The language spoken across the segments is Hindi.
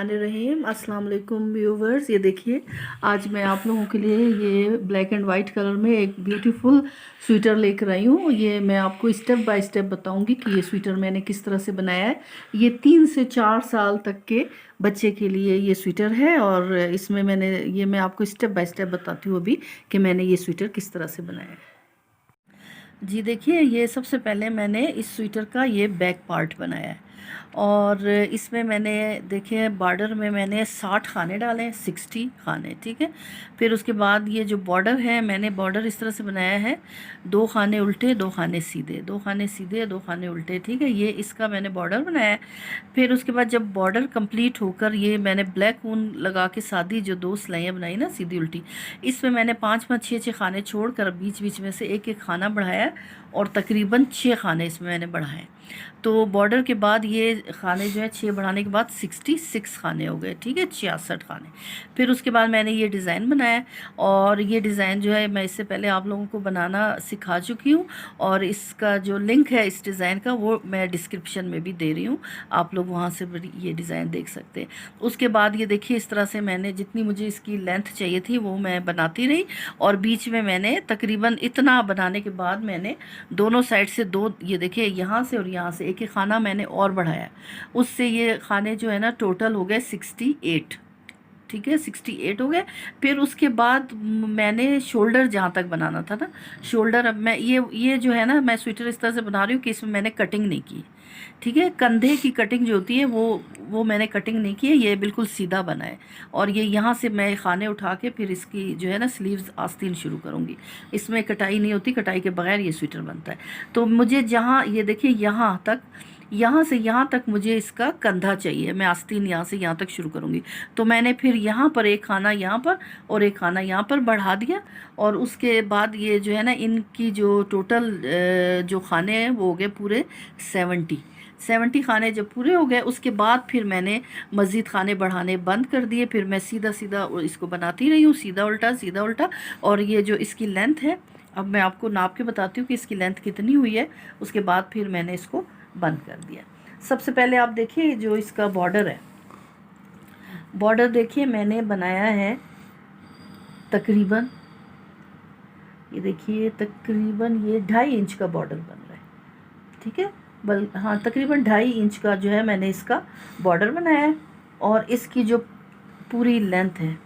बिस्मिल्लाहिर्रहमानिर्रहीम। अस्सलाम वालेकुम व्यूवर्स। ये देखिए, आज मैं आप लोगों के लिए ये ब्लैक एंड वाइट कलर में एक ब्यूटीफुल स्वेटर लेकर आई हूँ। ये मैं आपको स्टेप बाय स्टेप बताऊंगी कि ये स्वेटर मैंने किस तरह से बनाया है। ये 3 से 4 साल तक के बच्चे के लिए ये स्वेटर है और इसमें मैं आपको स्टेप बाय स्टेप बताती हूँ अभी कि मैंने ये स्वेटर किस तरह से बनाया है। जी देखिए, ये सबसे पहले मैंने इस स्वेटर का ये बैक पार्ट बनाया है और इसमें मैंने देखिए बॉर्डर में मैंने 60 खाने डाले हैं, 60 खाने, ठीक है। फिर उसके बाद ये जो बॉर्डर है, मैंने बॉर्डर इस तरह से बनाया है, 2 खाने उल्टे 2 खाने सीधे, 2 खाने सीधे 2 खाने उल्टे, ठीक है। ये इसका मैंने बॉर्डर बनाया है। फिर उसके बाद जब बॉर्डर कंप्लीट होकर ये मैंने ब्लैक ऊन लगा के सादी जो 2 सिलाइयाँ बनाई ना सीधी उल्टी, इसमें मैंने 5-5 6-6 खाने छोड़कर बीच बीच में से एक एक खाना बढ़ाया और तकरीबन 6 खाने इसमें मैंने बढ़ाए। तो बॉर्डर के बाद ये खाने जो है 6 बढ़ाने के बाद 66 खाने हो गए, ठीक है, 66 खाने। फिर उसके बाद मैंने ये डिज़ाइन बनाया और ये डिज़ाइन जो है मैं इससे पहले आप लोगों को बनाना सिखा चुकी हूँ और इसका जो लिंक है इस डिज़ाइन का वो मैं डिस्क्रिप्शन में भी दे रही हूँ, आप लोग वहाँ से भी ये डिज़ाइन देख सकते हैं। उसके बाद ये देखिए, इस तरह से मैंने जितनी मुझे इसकी लेंथ चाहिए थी वो मैं बनाती रही और बीच में मैंने तकरीबन इतना बनाने के बाद मैंने दोनों साइड से 2, ये देखिए यहाँ से और यहाँ से एक एक खाना मैंने और बढ़ाया, उससे ये खाने जो है ना टोटल हो गए 68, ठीक है, 68 हो गए। फिर उसके बाद मैंने शोल्डर जहाँ तक बनाना था ना, शोल्डर, अब मैं ये जो है ना, मैं स्वेटर इस तरह से बना रही हूँ कि इसमें मैंने कटिंग नहीं की, ठीक है। कंधे की कटिंग जो होती है वो मैंने कटिंग नहीं की है, ये बिल्कुल सीधा बना है। और ये यहाँ से मैं खाने उठा के फिर इसकी जो है ना स्लीव्स आस्तीन शुरू करूँगी। इसमें कटाई नहीं होती, कटाई के बगैर ये स्वेटर बनता है। तो मुझे जहाँ ये देखिए यहाँ तक, यहाँ से यहाँ तक मुझे इसका कंधा चाहिए, मैं आस्तीन यहाँ से यहाँ तक शुरू करूँगी। तो मैंने फिर यहाँ पर एक खाना यहाँ पर और एक खाना यहाँ पर बढ़ा दिया और उसके बाद ये जो है ना इनकी जो टोटल जो खाने हैं वो हो गए पूरे 70 खाने जब पूरे हो गए उसके बाद फिर मैंने मज़ीद खाने बढ़ाने बंद कर दिए। फिर मैं सीधा सीधा इसको बनाती रही हूँ, सीधा उल्टा। और ये जो इसकी लेंथ है, अब मैं आपको नाप के बताती हूँ कि इसकी लेंथ कितनी हुई है। उसके बाद फिर मैंने इसको बंद कर दिया। सबसे पहले आप देखिए जो इसका बॉर्डर है, बॉर्डर देखिए मैंने बनाया है तकरीबन, ये देखिए तकरीबन ये 2.5 इंच का बॉर्डर बन रहा है, ठीक है। हाँ, तकरीबन 2.5 इंच का जो है मैंने इसका बॉर्डर बनाया है। और इसकी जो पूरी लेंथ है,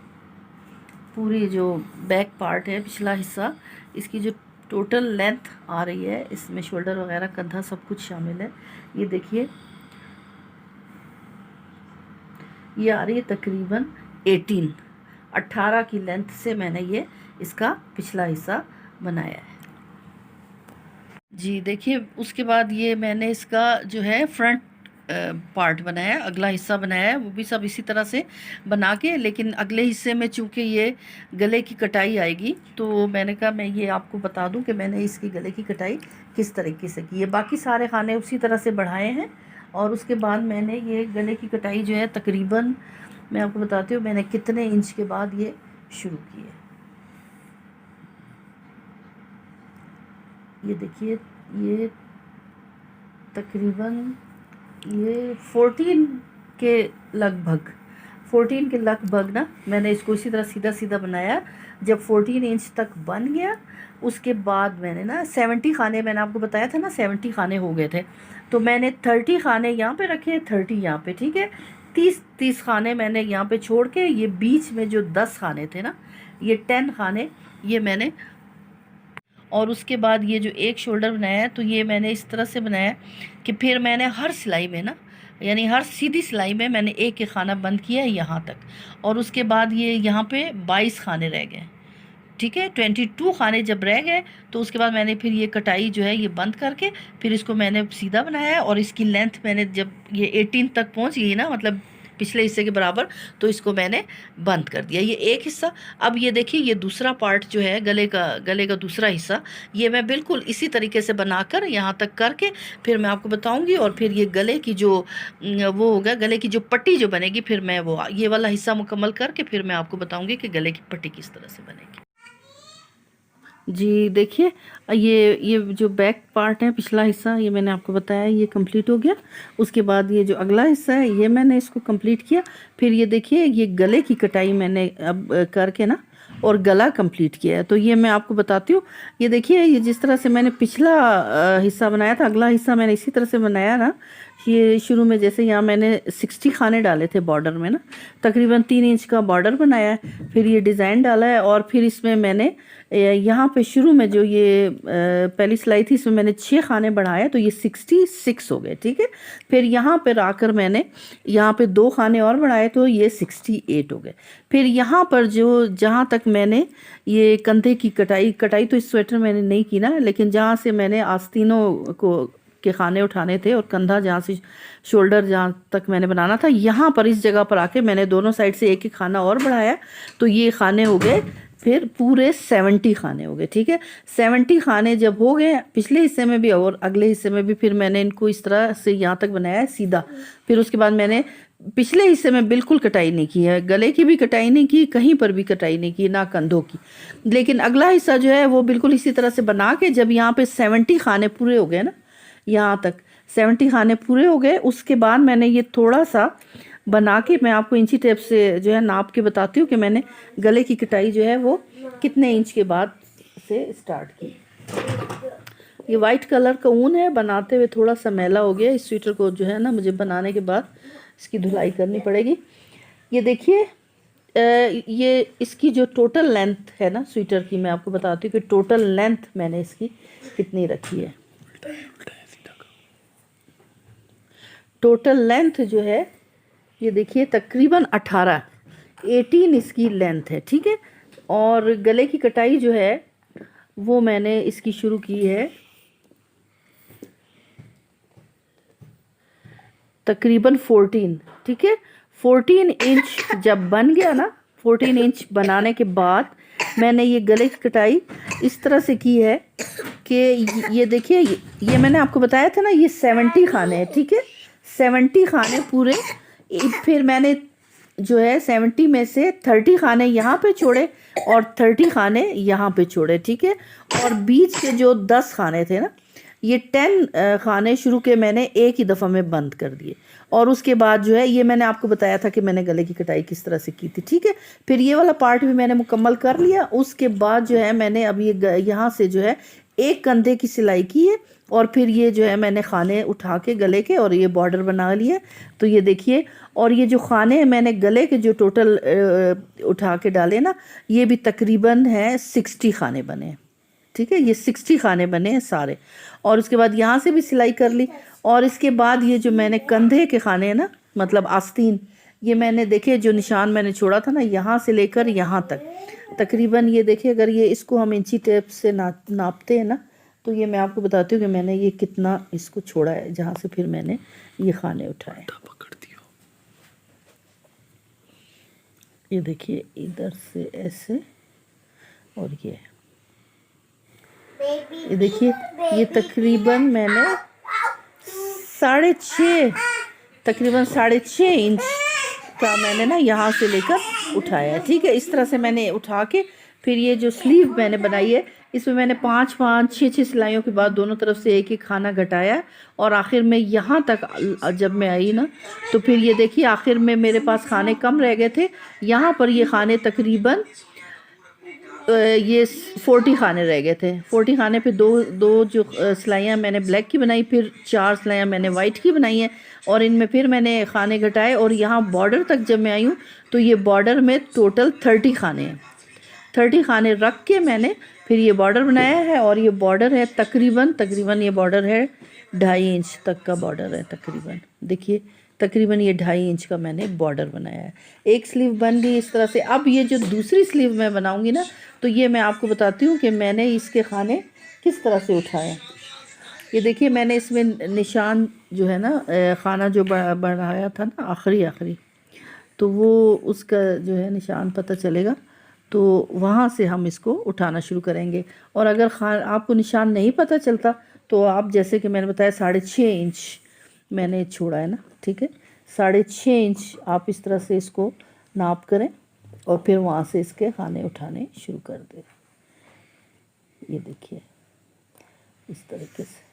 पूरी जो बैक पार्ट है, पिछला हिस्सा, इसकी जो टोटल लेंथ आ रही है, इसमें शोल्डर वगैरह कंधा सब कुछ शामिल है, ये देखिए ये आ रही है तकरीबन 18 की लेंथ से मैंने ये इसका पिछला हिस्सा बनाया है। जी देखिए, उसके बाद ये मैंने इसका जो है फ्रंट पार्ट बनाया, अगला हिस्सा बनाया है, वो भी सब इसी तरह से बना के, लेकिन अगले हिस्से में चूँकि ये गले की कटाई आएगी तो मैंने कहा मैं ये आपको बता दूं कि मैंने इसकी गले की कटाई किस तरीके से की है। बाकी सारे खाने उसी तरह से बढ़ाए हैं और उसके बाद मैंने ये गले की कटाई जो है तकरीबन, मैं आपको बताती हूँ मैंने कितने इंच के बाद ये शुरू की है। ये देखिए, ये तकरीबन ये 14 के लगभग ना मैंने इसको इसी तरह सीधा सीधा बनाया। जब 14 इंच तक बन गया उसके बाद मैंने ना 70 खाने, मैंने आपको बताया था ना 70 खाने हो गए थे, तो मैंने 30 खाने यहाँ पे रखे, 30 यहाँ पे, ठीक है। 30 खाने मैंने यहाँ पे छोड़ के ये बीच में जो 10 खाने थे ना, ये 10 खाने ये मैंने, और उसके बाद ये जो एक शोल्डर बनाया है तो ये मैंने इस तरह से बनाया कि फिर मैंने हर सिलाई में ना, यानी हर सीधी सिलाई में मैंने एक एक खाना बंद किया यहाँ तक, और उसके बाद ये यहाँ पे 22 खाने रह गए, ठीक है। 22 खाने जब रह गए तो उसके बाद मैंने फिर ये कटाई जो है ये बंद करके फिर इसको मैंने सीधा बनाया और इसकी लेंथ मैंने जब ये 18 तक पहुँच गई ना, मतलब पिछले हिस्से के बराबर, तो इसको मैंने बंद कर दिया, ये एक हिस्सा। अब ये देखिए ये दूसरा पार्ट जो है गले का दूसरा हिस्सा, ये मैं बिल्कुल इसी तरीके से बनाकर यहाँ तक करके फिर मैं आपको बताऊंगी। और फिर ये गले की जो वो होगा, गले की जो पट्टी जो बनेगी, फिर मैं वो ये वाला हिस्सा मुकम्मल करके फिर मैं आपको बताऊंगी कि गले की पट्टी किस तरह से बनेगी। जी देखिए, ये जो बैक पार्ट है, पिछला हिस्सा, ये मैंने आपको बताया ये कंप्लीट हो गया। उसके बाद ये जो अगला हिस्सा है ये मैंने इसको कंप्लीट किया। फिर ये देखिए, ये गले की कटाई मैंने अब करके ना और गला कंप्लीट किया है। तो ये मैं आपको बताती हूँ। ये देखिए, ये जिस तरह से मैंने पिछला हिस्सा बनाया था, अगला हिस्सा मैंने इसी तरह से बनाया ना। ये शुरू में जैसे यहाँ मैंने 60 खाने डाले थे बॉर्डर में ना, तकरीबन 3 इंच का बॉर्डर बनाया है। फिर ये डिज़ाइन डाला है और फिर इसमें मैंने यहाँ पे शुरू में जो ये पहली सिलाई थी इसमें मैंने 6 खाने बढ़ाए, तो ये 66 हो गए। ठीक है। फिर यहाँ पर आकर मैंने यहाँ पे 2 खाने और बढ़ाए, तो ये 68 हो गए। फिर यहाँ पर जो जहाँ तक मैंने ये कंधे की कटाई तो इस स्वेटर मैंने नहीं की ना, लेकिन जहाँ से मैंने आस्तीनों को के खाने उठाने थे और कंधा जहाँ से शोल्डर जहाँ तक मैंने बनाना था, यहाँ पर इस जगह पर आके मैंने दोनों साइड से एक एक खाना और बढ़ाया, तो ये खाने हो गए फिर पूरे 70 खाने हो गए। ठीक है। 70 खाने जब हो गए पिछले हिस्से में भी और अगले हिस्से में भी, फिर मैंने इनको इस तरह से यहाँ तक बनाया है सीधा। फिर उसके बाद मैंने पिछले हिस्से में बिल्कुल कटाई नहीं की है, गले की भी कटाई नहीं की, कहीं पर भी कटाई नहीं की, ना कंधों की। लेकिन अगला हिस्सा जो है वो बिल्कुल इसी तरह से बना के, जब यहाँ पे 70 खाने पूरे हो गए ना, यहाँ तक 70 खाने पूरे हो गए, उसके बाद मैंने ये थोड़ा सा बना के मैं आपको इंची टेप से जो है नाप के बताती हूँ कि मैंने गले की कटाई जो है वो कितने इंच के बाद से स्टार्ट की। ये वाइट कलर का ऊन है, बनाते हुए थोड़ा सा मैला हो गया। इस स्वेटर को जो है ना मुझे बनाने के बाद इसकी धुलाई करनी पड़ेगी। ये देखिए, ये इसकी जो टोटल लेंथ है ना स्वेटर की, मैं आपको बताती हूँ कि टोटल लेंथ मैंने इसकी कितनी रखी है। टोटल लेंथ जो है ये देखिए तकरीबन 18 इसकी लेंथ है। ठीक है। और गले की कटाई जो है वो मैंने इसकी शुरू की है तकरीबन 14। ठीक है। 14 इंच जब बन गया ना, 14 इंच बनाने के बाद मैंने ये गले की कटाई इस तरह से की है कि ये देखिए, ये मैंने आपको बताया था ना, ये 70 खाने हैं। ठीक है। 70 खाने पूरे। फिर मैंने जो है 70 में से 30 खाने यहाँ पे छोड़े और 30 खाने यहाँ पे छोड़े। ठीक है। और बीच के जो 10 खाने थे ना, ये 10 खाने शुरू के मैंने एक ही दफ़ा में बंद कर दिए। और उसके बाद जो है ये मैंने आपको बताया था कि मैंने गले की कटाई किस तरह से की थी। ठीक है। फिर ये वाला पार्ट भी मैंने मुकम्मल कर लिया। उसके बाद जो है मैंने अब ये यहाँ से जो है एक कंधे की सिलाई की है और फिर ये जो है मैंने खाने उठा के गले के और ये बॉर्डर बना लिए। तो ये देखिए, और ये जो खाने मैंने गले के जो टोटल उठा के डाले ना, ये भी तकरीबन है 60 खाने बने। ठीक है। ये 60 खाने बने हैं सारे। और उसके बाद यहाँ से भी सिलाई कर ली। और इसके बाद ये जो मैंने कंधे के खाने हैं ना, मतलब आस्तीन, ये मैंने देखे जो निशान मैंने छोड़ा था ना, यहाँ से लेकर यहाँ तक तकरीबन, ये देखिए, अगर ये इसको हम इंची टेप से नापते हैं ना, तो ये मैं आपको बताती हूँ कि मैंने ये कितना इसको छोड़ा है, जहाँ से फिर मैंने ये खाने उठाए। ये देखिए, इधर से ऐसे और ये देखिए, ये तकरीबन मैंने 6.5 तकरीबन 6.5 इंच का मैंने ना यहाँ से लेकर उठाया। ठीक है। इस तरह से मैंने उठा के फिर ये जो स्लीव मैंने बनाई है, इसमें मैंने 5-5 6-6 सिलाइयों के बाद दोनों तरफ से एक एक खाना घटाया। और आखिर में यहाँ तक जब मैं आई ना, तो फिर ये देखिए आखिर में मेरे पास खाने कम रह गए थे। यहाँ पर ये खाने तकरीबन ये 40 खाने रह गए थे। 40 खाने पे दो जो सिलाइयाँ मैंने ब्लैक की बनाई, फिर 4 सिलाइयाँ मैंने वाइट की बनाई हैं। और इनमें फिर मैंने खाने घटाए और यहाँ बॉर्डर तक जब मैं आई हूँ, तो ये बॉर्डर में टोटल 30 खाने हैं। 30 खाने रख के मैंने फिर ये बॉर्डर बनाया है। और ये बॉर्डर है तकरीबन ये बॉर्डर है 2.5 इंच तक का बॉर्डर है तकरीबन। देखिए, तकरीबन ये 2.5 इंच का मैंने बॉर्डर बनाया है। एक स्लीव बन गई इस तरह से। अब ये जो दूसरी स्लीव मैं बनाऊंगी ना, तो ये मैं आपको बताती हूँ कि मैंने इसके खाने किस तरह से उठाए। ये देखिए, मैंने इसमें निशान जो है ना, खाना जो बढ़ाया था ना आखिरी, तो वो उसका जो है निशान पता चलेगा, तो वहाँ से हम इसको उठाना शुरू करेंगे। और अगर आपको निशान नहीं पता चलता, तो आप जैसे कि मैंने बताया 6.5 इंच मैंने छोड़ा है ना। ठीक है। 6.5 इंच आप इस तरह से इसको नाप करें और फिर वहाँ से इसके खाने उठाने शुरू कर दें। ये देखिए इस तरीके से,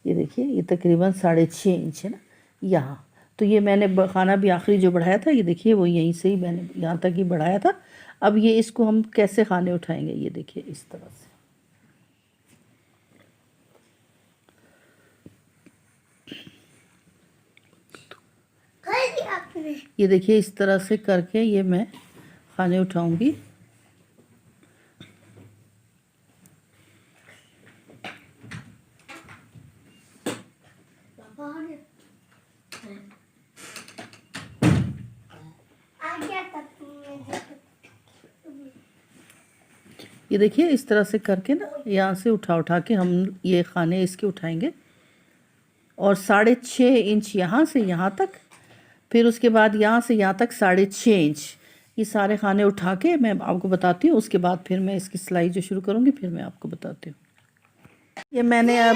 ये देखिए ये तकरीबन 6.5 इंच है ना यहाँ। तो ये मैंने खाना भी आखिरी जो बढ़ाया था, ये देखिए वो यहीं से ही मैंने यहाँ तक ही बढ़ाया था। अब ये इसको हम कैसे खाने उठाएंगे, ये देखिए इस तरह से। ये देखिए इस तरह से करके ये मैं खाने उठाऊंगी। ये देखिए इस तरह से करके ना यहाँ से उठा उठा के हम ये खाने इसके उठाएंगे, और 6.5 इंच यहाँ से यहाँ तक, फिर उसके बाद यहाँ से यहाँ तक 6.5 इंच, ये सारे खाने उठा के मैं आपको बताती हूँ। उसके बाद फिर मैं इसकी सिलाई जो शुरू करूँगी फिर मैं आपको बताती हूँ। ये मैंने अब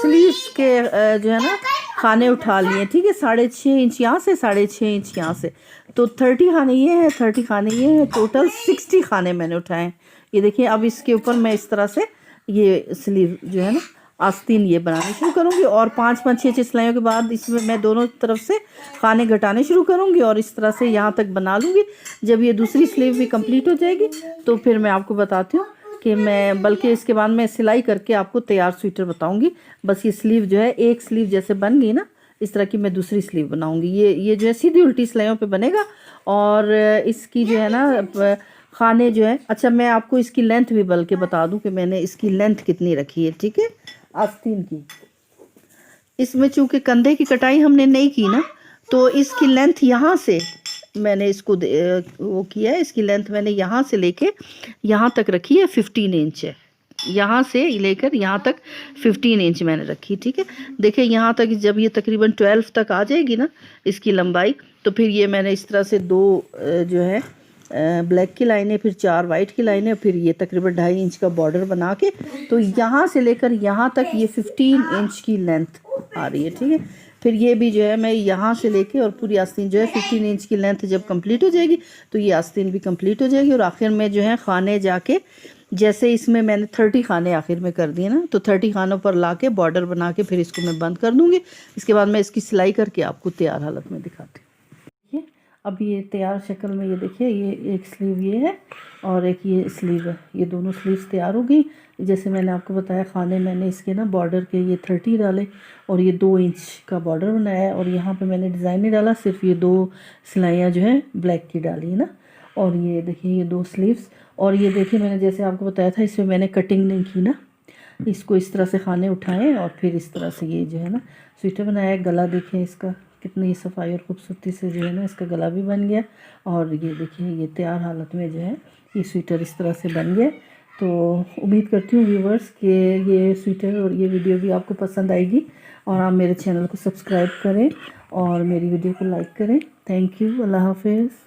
स्लीव्स के जो है ना खाने उठा लिए, ठीक है। 6.5 इंच यहाँ से, 6.5 इंच यहाँ से, तो 30 खाने ये है, 30 खाने ये है, टोटल 60 खाने मैंने उठाए हैं। ये देखिए अब इसके ऊपर मैं इस तरह से ये स्लीव जो है ना आस्तीन ये बनाने शुरू करूँगी, और 5-5 6 सिलाइयों के बाद इसमें मैं दोनों तरफ से खाने घटाने शुरू करूँगी और इस तरह से यहाँ तक बना लूँगी। जब ये दूसरी स्लीव भी कंप्लीट हो जाएगी तो फिर मैं आपको बताती हूँ कि मैं, बल्कि इसके बाद मैं सिलाई करके आपको तैयार स्वेटर बताऊँगी। बस ये स्लीव जो है एक स्लीव जैसे बन गई ना, इस तरह की मैं दूसरी स्लीव बनाऊँगी। ये जो है सीधी उल्टी सिलाइयों पर बनेगा, और इसकी जो है ना खाने जो है, अच्छा मैं आपको इसकी लेंथ भी बल्कि बता दूं कि मैंने इसकी लेंथ कितनी रखी है, ठीक है, आस्तीन की। इसमें चूंकि कंधे की कटाई हमने नहीं की ना, तो इसकी लेंथ यहाँ से मैंने इसको वो किया है, इसकी लेंथ मैंने यहाँ से लेके यहाँ तक रखी है 15 इंच है। यहाँ से लेकर यहाँ तक 15 इंच मैंने रखी, ठीक है। देखिए यहाँ तक जब ये तकरीबन 12 तक आ जाएगी ना इसकी लंबाई, तो फिर ये मैंने इस तरह से 2 जो है ब्लैक की लाइनें, फिर 4 वाइट की लाइनें, फिर ये तकरीबन 2.5 इंच का बॉर्डर बना के, तो यहाँ से लेकर यहाँ तक ये 15 इंच की लेंथ आ रही है, ठीक है। फिर ये भी जो है मैं यहाँ से लेके और पूरी आस्तीन जो है 15 इंच की लेंथ जब कंप्लीट हो जाएगी तो ये आस्तीन भी कंप्लीट हो जाएगी। और आखिर में जो है खाने जाके, जैसे इसमें मैंने 30 खाने आखिर में कर दिए ना, तो 30 खानों पर ला के बॉर्डर बना के फिर इसको मैं बंद कर दूँगी। इसके बाद मैं इसकी सिलाई करके आपको तैयार हालत में दिखाती हूँ। अब ये तैयार शक्ल में, ये देखिए ये एक स्लीव ये है और एक ये स्लीव है, ये दोनों स्लीव्स तैयार हो गई। जैसे मैंने आपको बताया खाने मैंने इसके ना बॉर्डर के ये 30 डाले और ये 2 इंच का बॉर्डर बनाया है, और यहाँ पे मैंने डिज़ाइन नहीं डाला, सिर्फ ये 2 सिलाइयाँ जो है ब्लैक की डाली है ना। और ये देखिए ये 2 स्लीव्स, और ये देखिए मैंने जैसे आपको बताया था इसमें मैंने कटिंग नहीं की ना, इसको इस तरह से खाने उठाएँ और फिर इस तरह से ये जो है ना स्वेटर बनाया। गला देखें इसका कितनी सफाई और खूबसूरती से जो है ना इसका गला भी बन गया, और ये देखिए ये तैयार हालत में जो है ये स्वेटर इस तरह से बन गया। तो उम्मीद करती हूँ व्यूवर्स कि ये स्वेटर और ये वीडियो भी आपको पसंद आएगी, और आप मेरे चैनल को सब्सक्राइब करें और मेरी वीडियो को लाइक करें। थैंक यू, अल्लाह हाफिज़।